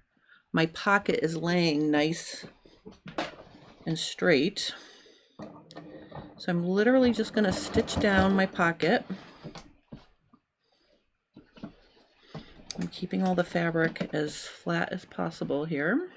my pocket is laying nice and straight. So I'm literally just going to stitch down my pocket. I'm keeping all the fabric as flat as possible here.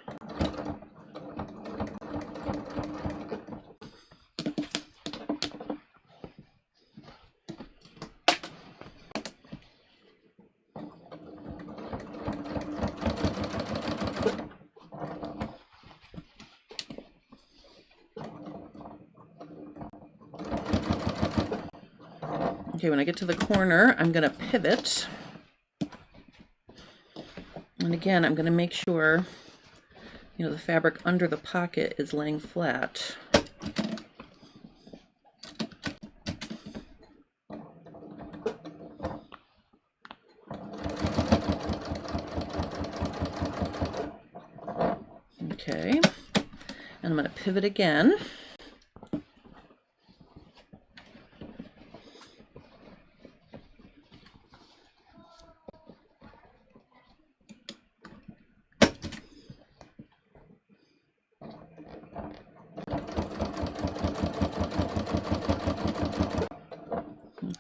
Okay, when I get to the corner, I'm going to pivot. And again, I'm going to make sure, you know, the fabric under the pocket is laying flat. Okay, and I'm going to pivot again.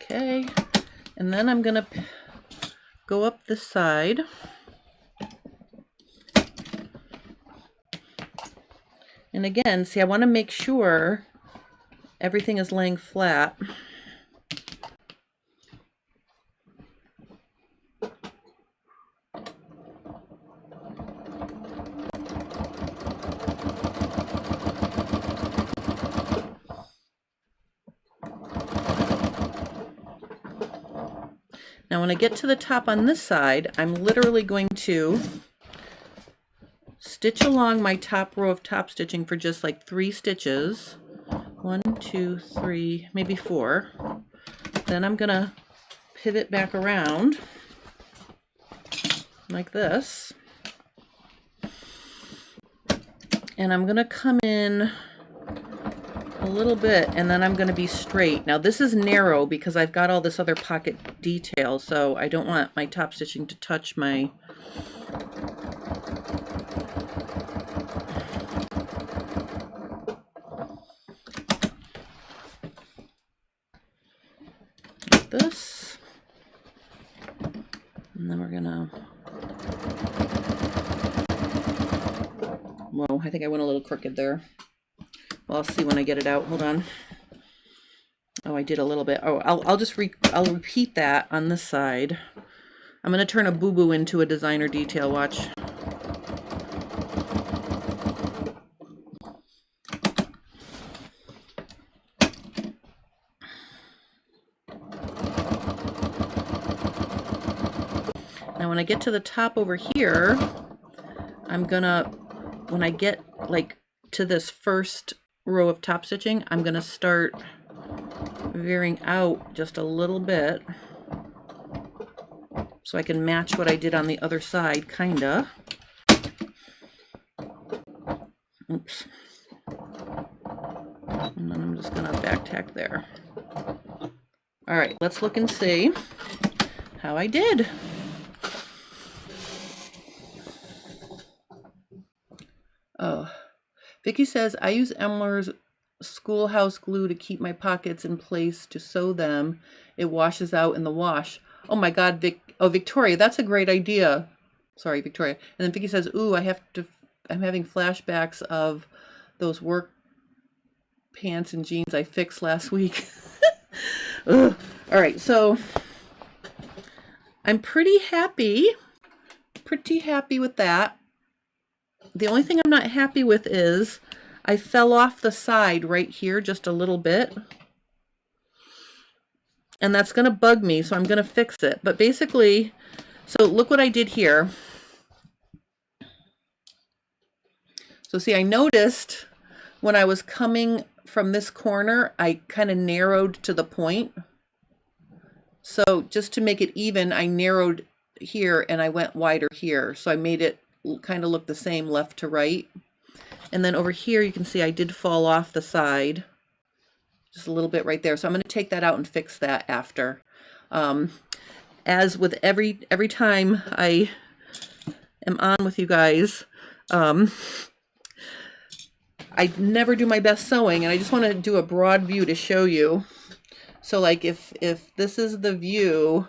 Okay, and then I'm going to go up this side. And again, see, I want to make sure everything is laying flat. Now when I get to the top on this side, I'm literally going to stitch along my top row of top stitching for just like 3 stitches. 1, 2, 3, maybe 4. Then I'm gonna pivot back around like this. And I'm gonna come in a little bit, and then I'm going to be straight. Now this is narrow because I've got all this other pocket detail, so I don't want my top stitching to touch my this, and then we're gonna, whoa, I think I went a little crooked there. Well, I'll see when I get it out. Hold on. Oh, I did a little bit. Oh, I'll repeat that on this side. I'm gonna turn a boo-boo into a designer detail. Watch. Now when I get to the top over here, I'm gonna, when I get like to this first row of top stitching, I'm gonna start veering out just a little bit so I can match what I did on the other side, kinda. Oops. And then I'm just gonna back tack there. All right, let's look and see how I did. Oh, Vicky says, I use Emler's schoolhouse glue to keep my pockets in place to sew them. It washes out in the wash. Oh my God, Victoria, that's a great idea. Sorry, Victoria. And then Vicky says, ooh, I'm having flashbacks of those work pants and jeans I fixed last week. All right, so I'm pretty happy with that. The only thing I'm not happy with is I fell off the side right here just a little bit. And that's going to bug me, so I'm going to fix it. But basically, so look what I did here. So see, I noticed when I was coming from this corner, I kind of narrowed to the point. So just to make it even, I narrowed here and I went wider here. So I made it kind of look the same left to right. And then over here you can see I did fall off the side just a little bit right there, so I'm going to take that out and fix that after. As with every time I am on with you guys, I never do my best sewing, and I just want to do a broad view to show you. So like if this is the view,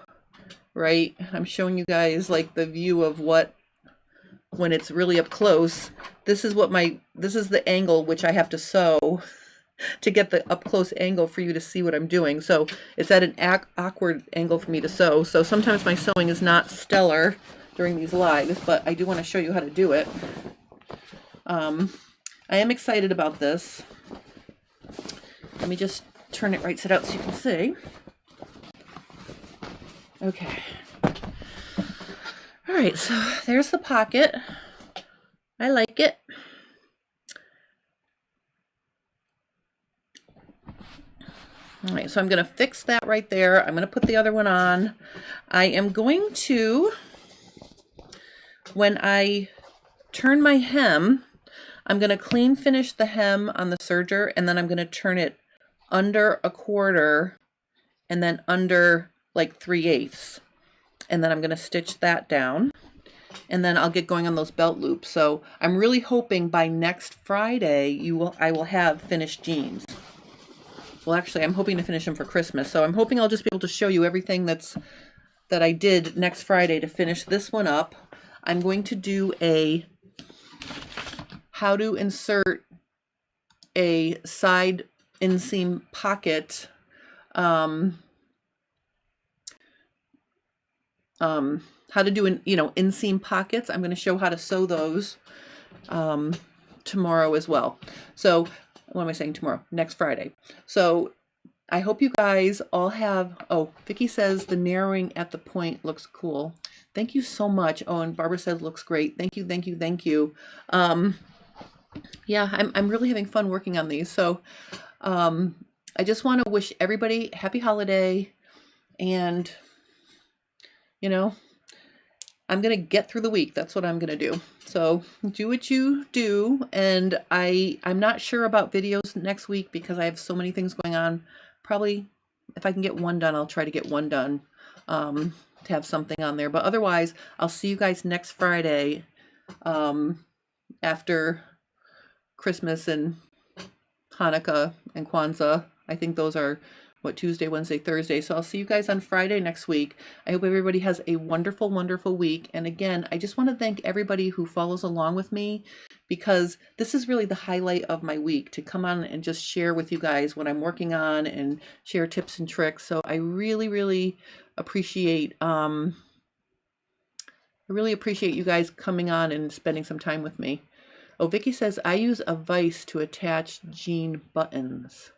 right, I'm showing you guys like the view of what, when it's really up close, this is the angle which I have to sew to get the up close angle for you to see what I'm doing. So it's at an awkward angle for me to sew. So sometimes my sewing is not stellar during these lives, but I do want to show you how to do it. I am excited about this. Let me just turn it right side out so you can see. Okay. All right, so there's the pocket. I like it. All right, so I'm going to fix that right there. I'm going to put the other one on. I am going to, when I turn my hem, I'm going to clean finish the hem on the serger, and then I'm going to turn it under a quarter and then under like 3/8. And then I'm going to stitch that down, and then I'll get going on those belt loops. So I'm really hoping by next Friday I will have finished jeans. Well, actually, I'm hoping to finish them for Christmas. So I'm hoping I'll just be able to show you everything that I did next Friday to finish this one up. I'm going to do a how to insert a side inseam pocket how to do inseam pockets. I'm going to show how to sew those tomorrow as well. So what am I saying tomorrow? Next Friday. So I hope you guys all have, oh, Vicky says the narrowing at the point looks cool. Thank you so much. Oh, and Barbara says looks great. Thank you, thank you, thank you. Yeah, I'm really having fun working on these. So I just want to wish everybody happy holiday, and I'm going to get through the week. That's what I'm going to do. So do what you do. And I'm not sure about videos next week because I have so many things going on. Probably if I can get one done, I'll try to get one done to have something on there. But otherwise, I'll see you guys next Friday after Christmas and Hanukkah and Kwanzaa. I think those are Tuesday, Wednesday, Thursday. So I'll see you guys on Friday next week. I hope everybody has a wonderful, wonderful week. And again, I just want to thank everybody who follows along with me, because this is really the highlight of my week, to come on and just share with you guys what I'm working on and share tips and tricks. So I really, really appreciate you guys coming on and spending some time with me. Oh, Vicky says, I use a vise to attach jean buttons.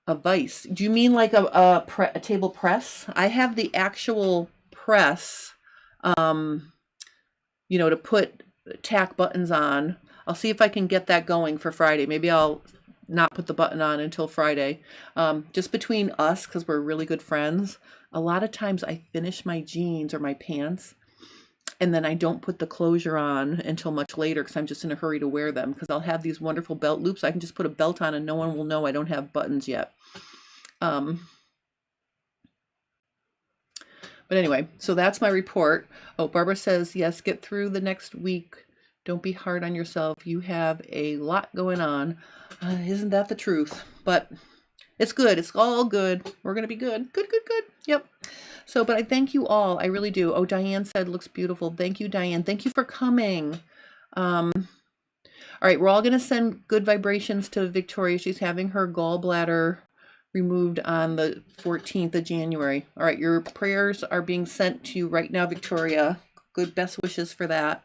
A vise? Do you mean like a table press? I have the actual press, you know, to put tack buttons on. I'll see if I can get that going for Friday. Maybe I'll not put the button on until Friday. Just between us, because we're really good friends, a lot of times I finish my jeans or my pants, and then I don't put the closure on until much later because I'm just in a hurry to wear them, because I'll have these wonderful belt loops. I can just put a belt on and no one will know I don't have buttons yet. But anyway, so that's my report. Oh, Barbara says, yes, get through the next week. Don't be hard on yourself. You have a lot going on. Isn't that the truth? But it's good. It's all good. We're going to be good. Good, good, good. Yep. So, but I thank you all. I really do. Oh, Diane said, looks beautiful. Thank you, Diane. Thank you for coming. All right. We're all going to send good vibrations to Victoria. She's having her gallbladder removed on the 14th of January. All right. Your prayers are being sent to you right now, Victoria. Good best wishes for that.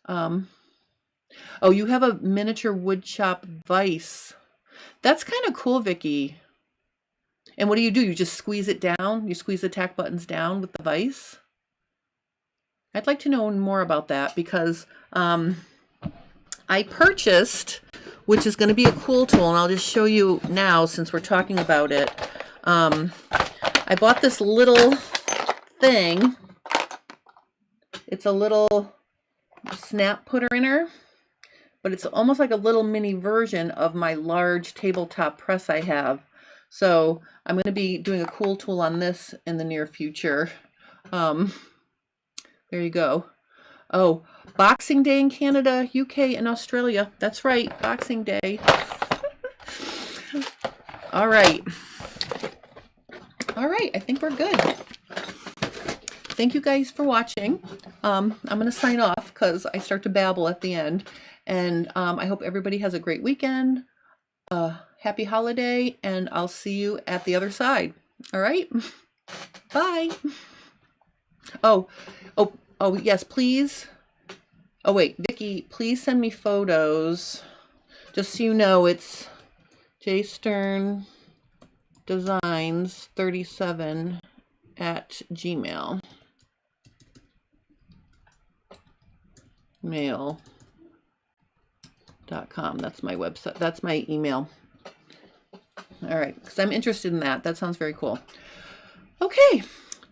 Oh, you have a miniature wood chop vise. That's kind of cool, Vicky. And what do? You just squeeze it down? You squeeze the tack buttons down with the vise? I'd like to know more about that, because I purchased, which is going to be a cool tool, and I'll just show you now since we're talking about it. I bought this little thing. It's a little snap putter inner, but it's almost like a little mini version of my large tabletop press I have. So I'm going to be doing a cool tool on this in the near future. There you go. Oh, Boxing Day in Canada, UK, and Australia. That's right, Boxing Day. All right. All right, I think we're good. Thank you guys for watching. I'm going to sign off because I start to babble at the end. And I hope everybody has a great weekend. Happy holiday, and I'll see you at the other side. All right? Bye. Oh, yes, please. Oh, wait, Vicki, please send me photos. Just so you know, it's J Stern Designs 37 at Gmail. Mail.com. That's my website. That's my email. All right, because I'm interested in that. That sounds very cool. Okay,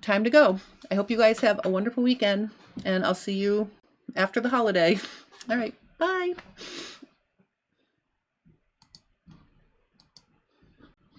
time to go. I hope you guys have a wonderful weekend, and I'll see you after the holiday. All right, bye.